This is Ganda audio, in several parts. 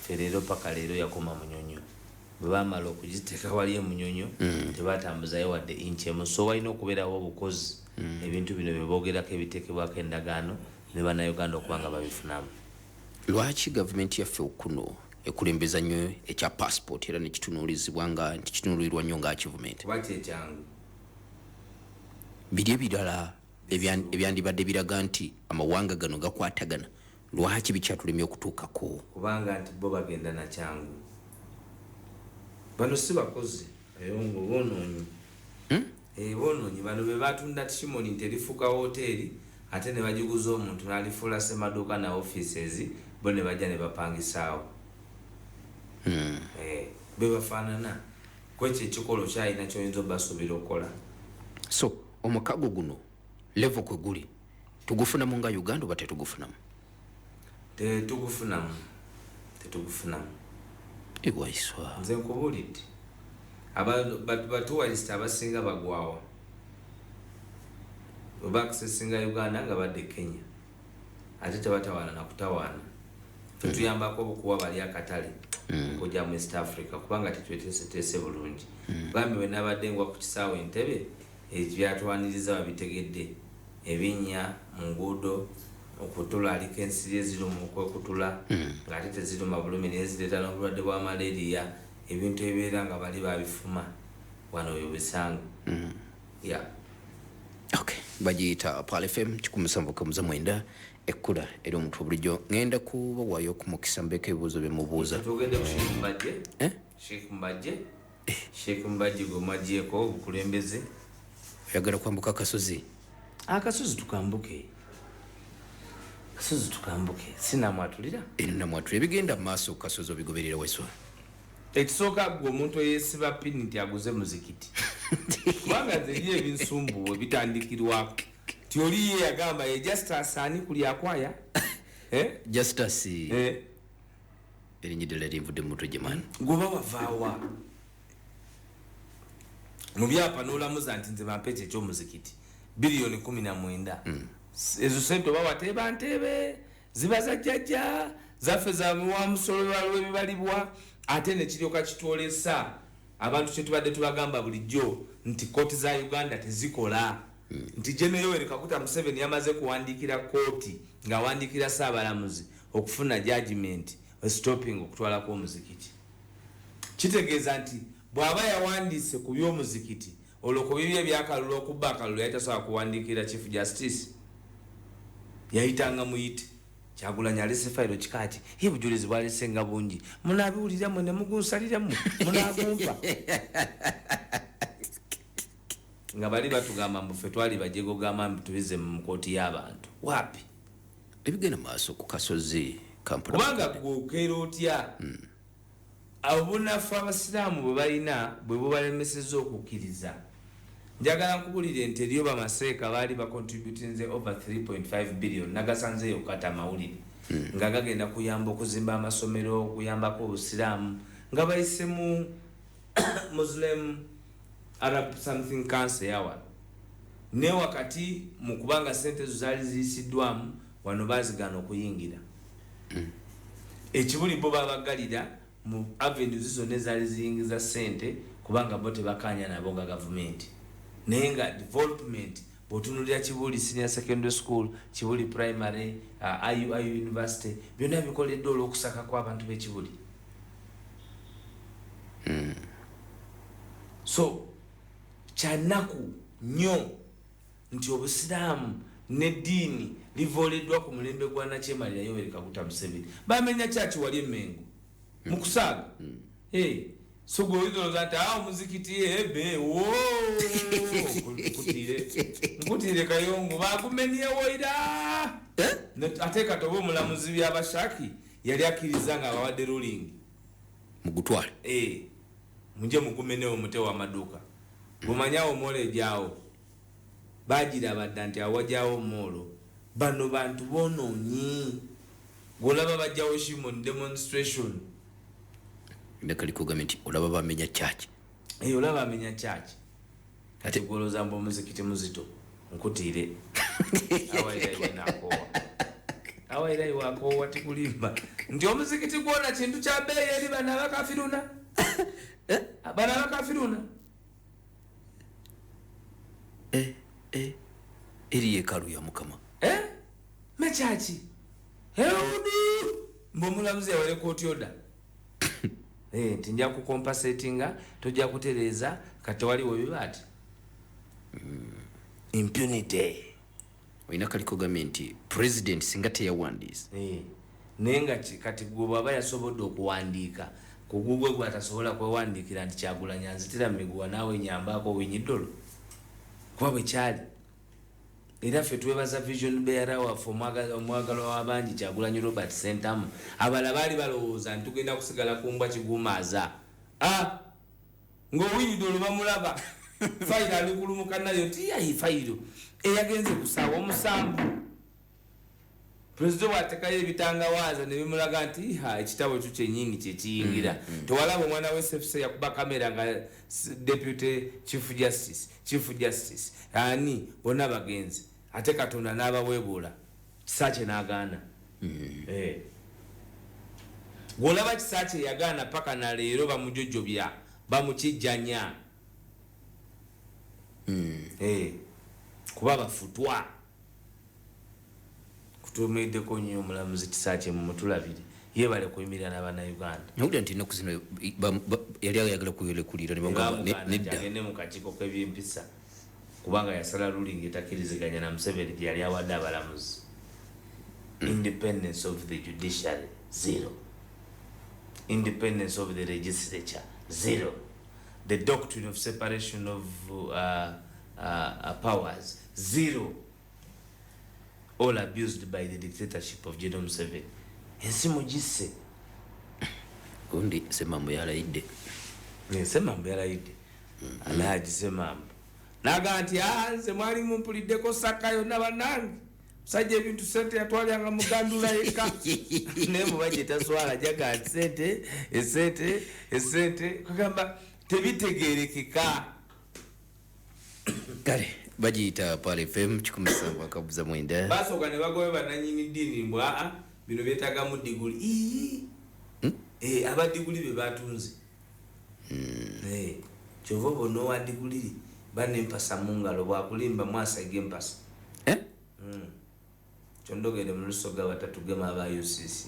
ferero paka leero yakoma munyonyo bamala okugiteeka wali emunyonyo tebatambuzayo wadde inch emu so walina okubeerawo obukozi ebintu bino byeboogerako ebiteekebwako endagaano ne bannayuganda okubanga babifunamu. Lwaki gavumenti yaffe okuno ekulembeza nnyo ekya passport era nekitunuulizibwa nga nti kitunuulirwa nnyo nga achievement? Kuba kyekyangu biri ebirala ebyandibadde biraga nti amawanga gano gakwatagana lwaki bikyatulemye okutuukako? kubanga nti bo bagenda na kyangu. Bano si bakozi eyongo bonoonyi bonoonyi bano be batunda Shimoni terifuka hoteeri ate ne bagiguza omuntu n'alifuula semaduuka na offices bo ne bajja ne bapangisaawo. Be bafaanana kwekyo ekikolo kyalina kyoyinza obasuubira okukola. So omukago guno level kwe guli tugufunamu nga Uganda oba tetugufunamu? Tetugufunamu. Waiswa nze nkubulidde batourist abasinga bagwawa obakusesinga Uganda nga badde Kenya ate tebatawaana nakutawaana. Tetuyambako obukuwa bali akatale kujja mu East Africa kubanga tetweteeseteese bulungi. Bambi we nabadde ngwa ku kisaawe Entebbe ebyatwaniriza babitegedde ebinnya mu nguudo okutula aliko ensiri eziruma okwekutula ng'ate teziruma bulumi naye zireeta n'obulwadde bwa malaria ebintu ebibeera nga bali babifuma wano we bisanga. Okay, bagiyita Pal FM 107.9 ekkula eri omuntu bulijjo ngenda kubawaayo okumukisa mbeka ebibuuzo bye mubuuza. Tugende ku Sheikh Mbajje gwe mwagyeko obukulembeze. Oyagala kwambuka akasozi? Akasozi tukambuke. Sinamwatulira? Namwatulira ebigenda Maso kasozi obigoberera Waiswa. Ekisooka gwe omuntu eyeesiba pini nti aguze muzikiti. Kubanga zeri ebinsumbuwe bitandikirwako. Tioli ye yagamba ye Justus ani kuli akwaya? Justus. Erinnyidde lali nvudde mu mutwe gyemani. Goba wavaawa. Mu byapa n'olamuza nti nze bampeeki eky'omuzikiti. Biliyoni 19. Ezo sente oba wateeba ntebe ziba za jjajja zaffe za wa musolo waliwo ebibalibwa ate ne kiryoka kitwolesa abantu kye tubadde tubagamba bulijjo nti kooti za Uganda tezikola. Nti General Yoweri Kaguta Museveni yamaze kuwandiikira kooti ng'awandiikira Ssaabalamuzi okufuna judgment stopping okutwalako omuzikiti. Kitegeeza nti bw'aba yawandiise ku by'omuzikiti olwo ku bibye ebyakalulu okubba akalulu yayitasobola kuwandiikira Chief Justice. Yayitanga muyite Kyagulanyi alese fayiro kikati ebujulizi bwalesenga bungi munabiwulira mwe ne mugunsaliramu munagumpa nga bali batugamba mbufe twali bajego gamba tubize mu kooti y'abantu wapi ebigenda Maaso ku kasozi Kampala kubanga gwokera otya obunafu Abasiraamu bwe balina bwe bubalemeseza okukkiriza. Njagala nkubulire nti eriyo bamaseeka baali bacontributinze over 3.5 billion nagasanzeeyo kata mawulire nga gagenda kuyamba okuzimba amasomero okuyambako Obusiraamu nga bayise mu Muslim Arab something cancer yawa ne wakati mu kubanga sente ezo zaali ziyisiddwamu wano baazigana okuyingira. Ekibuli bo babagalira mu avenues zonna ezaali ziyingiza sente kubanga bo tebakanya nabo nga gavumenti. Nenga development botunulira Kibuli Senior Secondary School, Kibuli Primary, IU University byonna bikoleddwa olw'okusaka kw'abantu b'Ekibuli. So kyanaku nnyo nti Obusiraamu n'eddiini livoleddwa ku mulembe gwa Nakyemalira Yoweri Kaguta Museveni. Bamenya kyaki wali Emmengo mu kusaaga. So go idoloza nti muzikiti ebe nkutire Kayongo bakumenyewo ira ate katobo omulamuzi by'Abashaki yali akkiriza nga bawadde ruling mugutwale muje mukumenewo mute w'amaduuka bumanyawo mole ejaawo bagira nti awajaawo molo bano bantu bonoonyi golaba bajjawo Shimon demonstration ndakali kugamenti olaba bamenya church olaba amenya church kati goloza mbo muzikiti muzito nkutire awaira ibona ko awaira iwako wati kulimba nti omuzikiti gwona kintu kya bbeeyi eri bano abakafiruna bano abakafiruna eri yekalu ya mukama mekyaki heudi mbomulamuzi yawale kooti oda nti nja kukompasatinga tojja kutereeza kati waliwo bibaati impunity olina kaliko gamye nti president singa teyawandiisa naye nga kati gwe bw'aba yasobodde okuwandiika ku gugwe gwe atasobola kwewandiikira nti Kyagulanyi anzitira miguwa naawe nyambaako winyidolo kuba bwe kyali era ffe twebaza vision bearer waffe omwagalwa w'abangi Kyagulanyi Robert Sentamu abala baali balowooza nti tugenda kusigala kumbwa kiguumaaza ng'owinyidolo bamulaba fayiro alikulumuka nayo nti yayi fayiro eyagenze kusaawa omusanvu pulezidenti bw'atekayo ebitangawaaza ne bimulaga nti ekitabo ekyo kyennyingi kyekiyingira tewalaba omwana w'SFC yakuba kamera nga deputy chief justice ani bonna bagenzi ate Katonda n'abaweebuula Kisakye n'agaana gw'olaba Kisakye yagaana paka na leero bamujojjobya bamukijjanya kuba bafutwa kutumiddeko nnyo omulamuzi Kisakye mumutulabire yebale kuyimirira n'Abannayuganda nawulira nti ennaku zino yali ayagala kuyelekulira nedda agende mu kakiiko k'ebyempisa kubanga yasala ruling etakkiriziganya na Museveni gye yali awadde abalamuzi independence of the judiciary zero, independence of the legislature zero, the doctrine of separation of powers zero, all abused by the dictatorship of General Museveni. Ensi mugisse gundi semambo yalayidde semambo yalayidde Alhaji Semambo naga nti nze mwali mumpuliddeko saka yonna bannange musajja ebintu sente yatwalyanga mugandula yekka naye mubajja etaswala jaga nti esente kagamba tebitegeerekeka kale bagiyita Pale FM 107.9 basooka ne bagobe bannannyini ddiini mbwa bino byetagamu diguli abadiguli be batunze kyova obona owa diguliri banempasa mu ngalo bwakulimba mwasaiga empasa kyondogere mu lusoga batatu gema aba UCC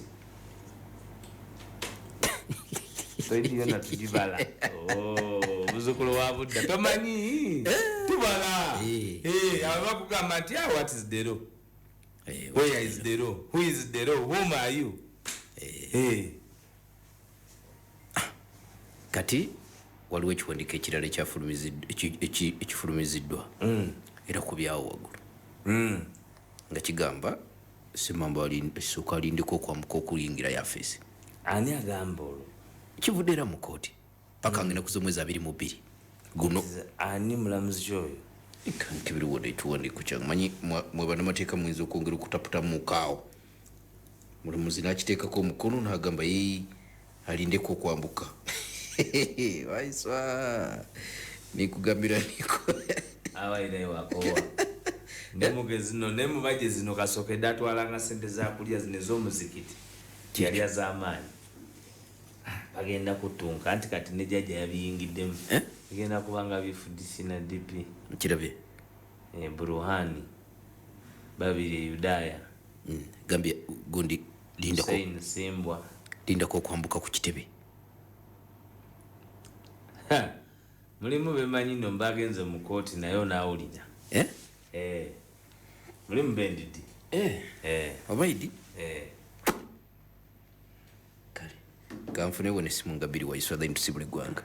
toidi yona tujibala muzukulu wa Budda tomanyi tubala abakugamba nti what is the law, where is the law, who is the law, whom are you? Kati waliwo ekiwandiiko ekirala ekifulumiziddwa era ku byawo waggulu nga kigamba Semambo esooka alindeko okwambuka okuyingira yafeesi. Ani agamba olwo? Kivudde era mu kooti paka ngenda kuza omwezi 22 guno. Ani mulamuzi kyoyo? Kibiriwo ekiwandiiko kyange manyi mwe bannamateeka muyinza okwongera okutaputa mu kaawo. Mulamuzi n'akiteekako omukono n'agamba alindeko okwambuka. Waiswa nikugambira niko awaire wakowa ndemugezi no nemubaje zino kasokedde atwalanga sente za kulya zine z'omuzikiti yali azamaanyi bagenda kutunka anti kati ne jjajja yabiyingiddemu bigenda kubanga bifudisi na DP kirabye Buruhani babiri Yudaya gambye gundi lindako Simbwa lindako kwambuka ku kitebe. Mulimu bemanyi no mbagenze mu kooti nayo naawulira mulimu bendidi abaidi kale kanfune wone simu nga biri Waiswa then tusibule gwanga.